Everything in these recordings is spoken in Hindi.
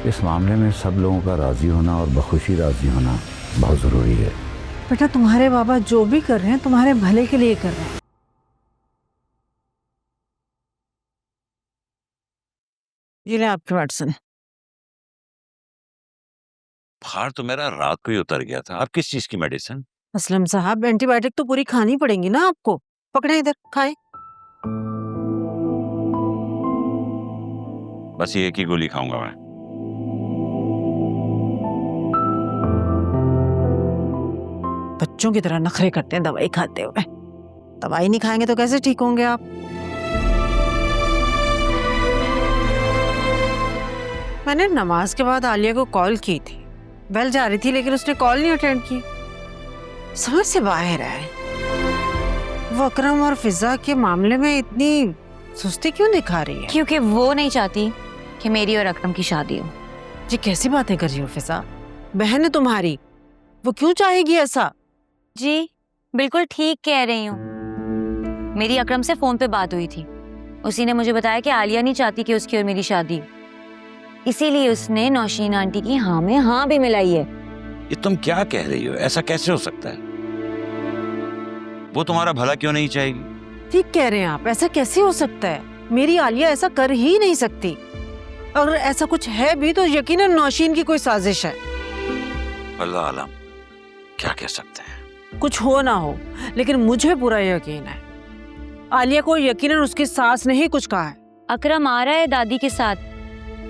इस मामले में सब लोगों का राजी होना और बखुशी राजी होना बहुत ज़रूरी है। बेटा तुम्हारे बाबा जो भी कर रहे हैं तुम्हारे भले के लिए कर रहे हैं। ये ले आपके वाटसन। बुखार तो मेरा रात को ही उतर गया था। अब किस चीज की मेडिसिन? असलम साहब एंटीबायोटिक तो पूरी खानी पड़ेंगी ना आपको। पकड़े इधर खाए। बस ये एक ही गोली खाऊंगा मैं। बच्चों की तरह नखरे करते हैं दवाई खाते हुए। दवाई नहीं खाएंगे तो कैसे ठीक होंगे आप? मैंने नमाज के बाद आलिया को कॉल की थी। बेल जा रही थी लेकिन उसने कॉल नहीं अटेंड की। समझ से बाहर है वो अकरम और फिजा के मामले में इतनी सुस्ती क्यों दिखा रही है? क्योंकि वो नहीं चाहती कि मेरी और अकरम की शादी हो। जी कैसी बातें कर रही हो फिजा? बहन है तुम्हारी, वो क्यों चाहेगी ऐसा? जी बिल्कुल ठीक कह रही हूँ। मेरी अकरम से फोन पे बात हुई थी। उसी ने मुझे बताया कि आलिया नहीं चाहती कि उसकी और मेरी शादी हो, इसीलिए उसने नौशीन आंटी की हाँ में हाँ भी मिलाई है। ये तुम क्या कह रही हो? ऐसा कैसे हो सकता है? वो तुम्हारा भला क्यों नहीं चाहेगी? ठीक कह रहे हैं आप, ऐसा कैसे हो सकता है? मेरी आलिया ऐसा कर ही नहीं सकती। अगर ऐसा कुछ है भी तो यकीनन नौशीन की कोई साजिश है। अल्लाह आलम, क्या कह सकते हैं। कुछ हो ना हो लेकिन मुझे पूरा यकीन है आलिया को यकीनन उसकी सास ने ही कुछ कहा है। अकरम आ रहा है दादी के साथ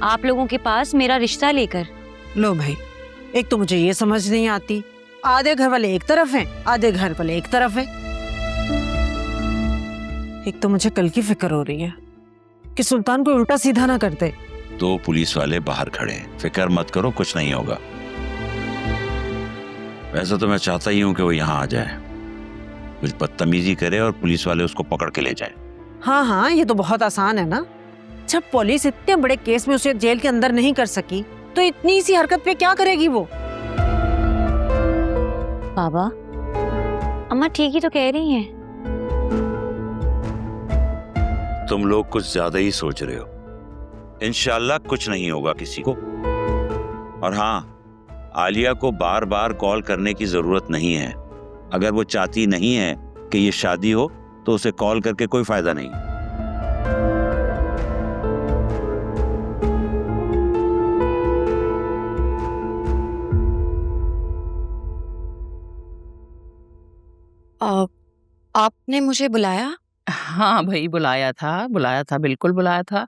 आप लोगों के पास मेरा रिश्ता लेकर। लो भाई, एक तो मुझे ये समझ नहीं आती, आधे घर वाले एक तरफ हैं, आधे घर वाले एक तरफ हैं। एक तो मुझे कल की फिक्र हो रही है कि सुल्तान को उल्टा सीधा ना कर दे। तो पुलिस वाले बाहर खड़े हैं, फिक्र मत करो, कुछ नहीं होगा। वैसे तो मैं चाहता ही हूँ कि वो यहाँ आ जाए, कुछ बदतमीजी करे और पुलिस वाले उसको पकड़ के ले जाए। हाँ हाँ, ये तो बहुत आसान है ना। जब पुलिस इतने बड़े केस में उसे जेल के अंदर नहीं कर सकी तो इतनी सी हरकत पे क्या करेगी वो? बाबा अम्मा ठीक ही तो कह रही हैं। तुम लोग कुछ ज्यादा ही सोच रहे हो। इंशाल्लाह कुछ नहीं होगा किसी को। और हाँ, आलिया को बार बार कॉल करने की जरूरत नहीं है। अगर वो चाहती नहीं है कि ये शादी हो तो उसे कॉल करके कोई फायदा नहीं। आपने मुझे बुलाया? हाँ भाई, बुलाया था, बिल्कुल बुलाया था।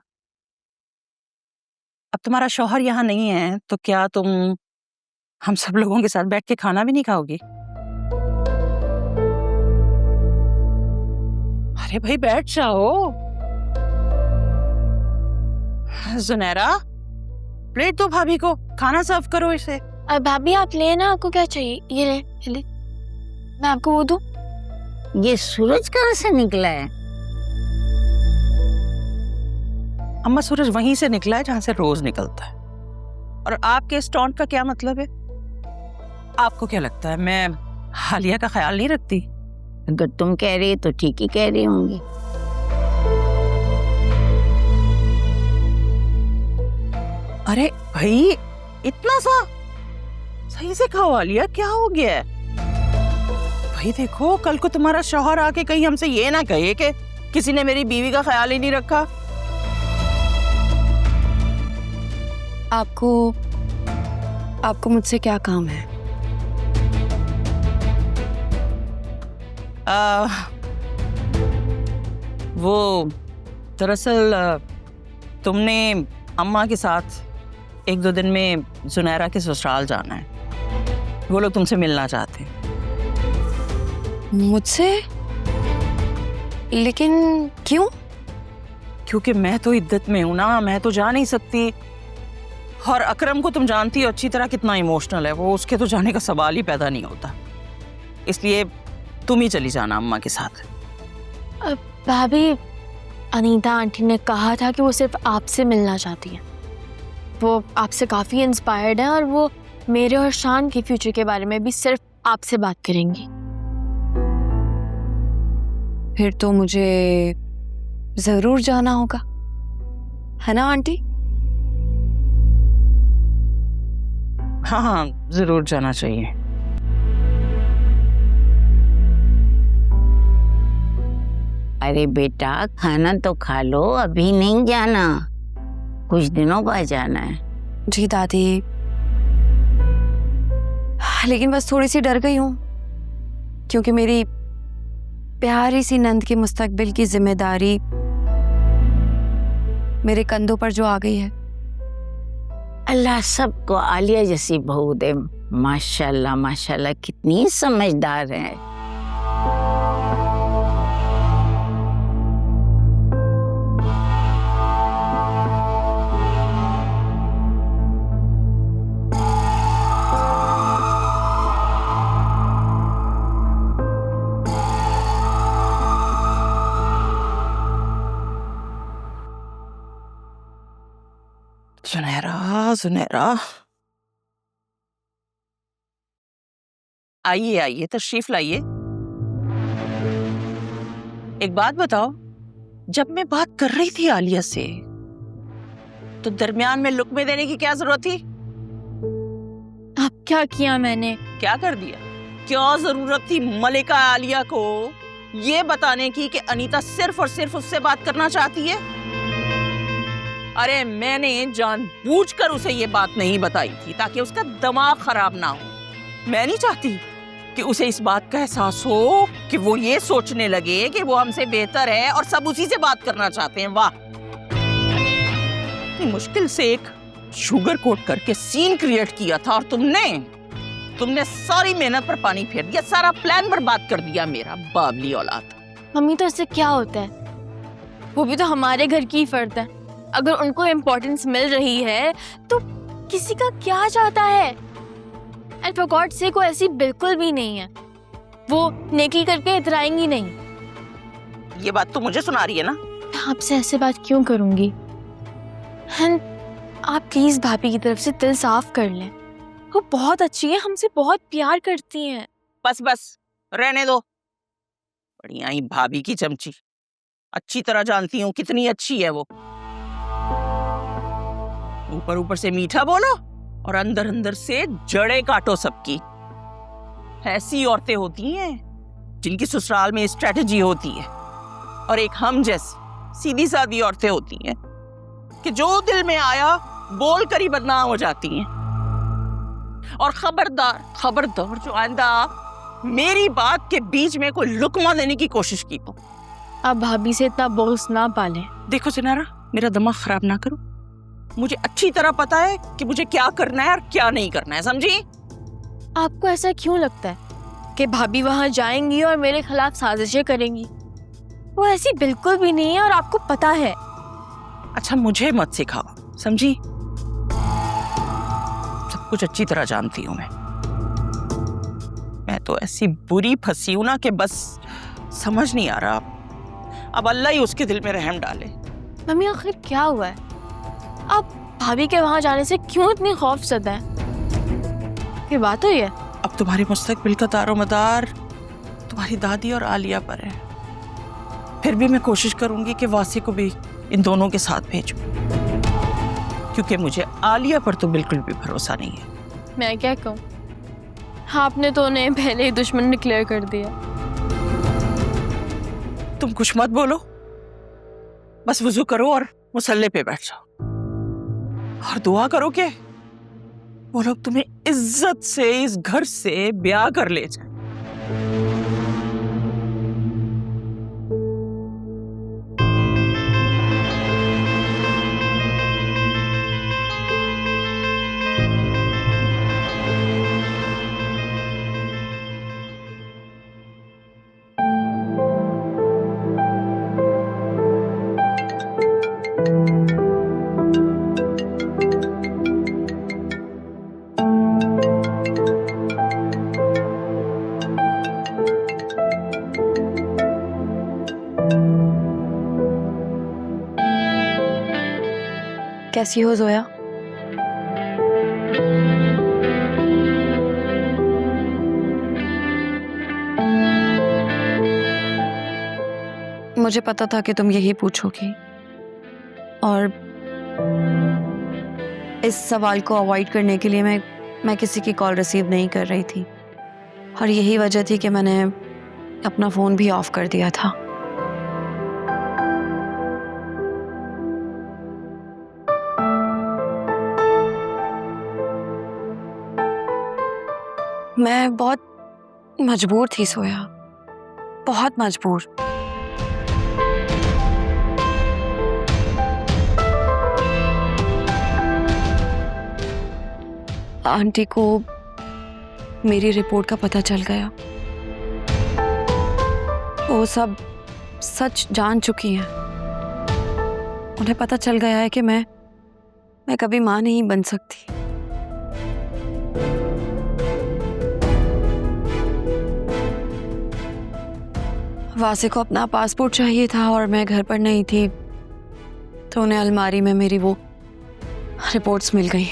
अब तुम्हारा शौहर यहाँ नहीं है तो क्या तुम हम सब लोगों के साथ बैठ के खाना भी नहीं खाओगी? अरे भाई बैठ जाओ। जुनैरा, प्लेट दो भाभी को, खाना सर्व करो इसे। भाभी आप ले ना, आपको क्या चाहिए? ये ले, मैं आपको वो दूं? ये सूरज कहाँ से निकला है? अम्मा, सूरज वहीं से निकला है जहां से रोज निकलता है। और आपके इस टॉन्ट का क्या मतलब है? आपको क्या लगता है मैं हालिया का ख्याल नहीं रखती? अगर तुम कह रही तो ठीक ही कह रही होंगी। अरे भाई, इतना सा सही से खाओ आलिया, क्या हो गया है? भाई देखो, कल को तुम्हारा शौहर आके कहीं हमसे ये ना कहे कि किसी ने मेरी बीवी का ख्याल ही नहीं रखा। आपको मुझसे क्या काम है? वो दरअसल तुमने अम्मा के साथ 1-2 दिन में जुनैरा के ससुराल जाना है। वो लोग तुमसे मिलना चाहते हैं। मुझसे? लेकिन क्यों? क्योंकि मैं तो इद्दत में हूं ना, मैं तो जा नहीं सकती। और अकरम को तुम जानती हो अच्छी तरह कितना इमोशनल है वो, उसके तो जाने का सवाल ही पैदा नहीं होता। इसलिए तुम ही चली जाना अम्मा के साथ। भाभी, अनीता आंटी ने कहा था कि वो सिर्फ आपसे मिलना चाहती है। वो आपसे काफ़ी इंस्पायर्ड है और वो मेरे और शान के फ्यूचर के बारे में भी सिर्फ आपसे बात करेंगी। फिर तो मुझे ज़रूर जाना होगा, है ना आंटी? हाँ हाँ, जरूर जाना चाहिए। अरे बेटा, खाना तो खा लो, अभी नहीं जाना, कुछ दिनों बाद जाना है। जी दादी, लेकिन बस थोड़ी सी डर गई हूँ क्योंकि मेरी प्यारी सी नंद की मुस्तकबिल की जिम्मेदारी मेरे कंधों पर जो आ गई है। अल्लाह सबको आलिया जैसी बहू दे। माशाल्लाह माशाल्लाह, कितनी समझदार है। सुनहरा सुनहरा, आइए आइए, तशरीफ लाइए। एक बात बताओ, जब मैं बात कर रही थी आलिया से तो दरमियान में लुक्मे देने की क्या जरूरत थी? अब क्या किया मैंने? क्या कर दिया? क्या जरूरत थी मलिका आलिया को ये बताने की कि अनीता सिर्फ और सिर्फ उससे बात करना चाहती है? अरे मैंने जानबूझकर उसे ये बात नहीं बताई थी ताकि उसका दिमाग खराब ना हो। मैं नहीं चाहती कि उसे इस बात का एहसास हो कि वो ये सोचने लगे कि वो हमसे बेहतर है और सब उसी से बात करना चाहते हैं। वाह, इतनी मुश्किल से एक शुगर कोट करके सीन क्रिएट किया था और तुमने सारी मेहनत पर पानी फेर दिया, सारा प्लान बर्बाद कर दिया मेरा, बावली औलाद। मम्मी, तो इससे क्या होता है? वो भी तो हमारे घर की ही फर्द है। अगर उनको इम्पोर्टेंस मिल रही है तो किसी का क्या जाता है? एंड फॉर गॉड से कोई ऐसी बिल्कुल भी नहीं है, वो नेकी करके इतराएंगी नहीं। ये बात तो मुझे सुना रही है ना? मैं आपसे ऐसे बात क्यों करूंगी? एंड आप प्लीज भाभी की तरफ से दिल साफ कर लें। वो बहुत अच्छी है, हमसे बहुत प्यार करती हैं। बस बस रहने दो, बढ़िया ही भाभी की चमची। अच्छी तरह जानती हूँ कितनी अच्छी है वो। ऊपर ऊपर से मीठा बोलो और अंदर अंदर से जड़े काटो सबकी। ऐसी औरतें होती हैं जिनकी ससुराल में स्ट्रेटजी होती है, और एक हम जैसी सीधी सादी औरतें होती हैं कि जो दिल में आया बोल कर ही बदनाम हो जाती हैं। और खबरदार खबरदार, जो आइंदा मेरी बात के बीच में कोई लुकमा देने की कोशिश की तो। आप भाभी से इतना बोझ ना पालें। देखो सिनारा, मेरा दिमाग खराब ना करो। मुझे अच्छी तरह पता है कि मुझे क्या करना है और क्या नहीं करना है, समझी? आपको ऐसा क्यों लगता है कि भाभी वहां जाएंगी और मेरे खिलाफ साजिशें करेंगी? वो ऐसी बिल्कुल भी नहीं है और आपको पता है। अच्छा, मुझे मत सिखाओ, समझी? सब कुछ अच्छी तरह जानती हूँ मैं तो ऐसी बुरी फंसी हूं ना कि बस समझ नहीं आ रहा। अब अल्लाह ही उसके दिल में रहम डाले। मम्मी, आखिर क्या हुआ है? आप भाभी के वहां जाने से क्यों इतनी खौफजदा हैं? क्या बात हुई है? अब तुम्हारी मुस्तकबिल का दारोमदार तुम्हारी दादी और आलिया पर है। फिर भी मैं कोशिश करूंगी कि वासी को भी इन दोनों के साथ भेजूं, क्योंकि मुझे आलिया पर तो बिल्कुल भी भरोसा नहीं है। मैं क्या कहूँ, आपने तो उन्हें पहले ही दुश्मन डिक्लेयर कर दिया। तुम कुछ मत बोलो, बस वुजू करो और मुसल्ले पे बैठ जाओ और दुआ करो कि वो लोग तुम्हें इज्जत से इस घर से ब्याह कर ले जाए। कैसी हो जोया? मुझे पता था कि तुम यही पूछोगी, और इस सवाल को अवॉइड करने के लिए मैं मैं किसी की कॉल रिसीव नहीं कर रही थी और यही वजह थी कि मैंने अपना फ़ोन भी ऑफ कर दिया था। मैं बहुत मजबूर थी सोया, बहुत मजबूर। आंटी को मेरी रिपोर्ट का पता चल गया। वो सब सच जान चुकी हैं। उन्हें पता चल गया है कि मैं कभी मां नहीं बन सकती। वासे को अपना पासपोर्ट चाहिए था और मैं घर पर नहीं थी, तो उन्हें अलमारी में मेरी वो रिपोर्ट्स मिल गई।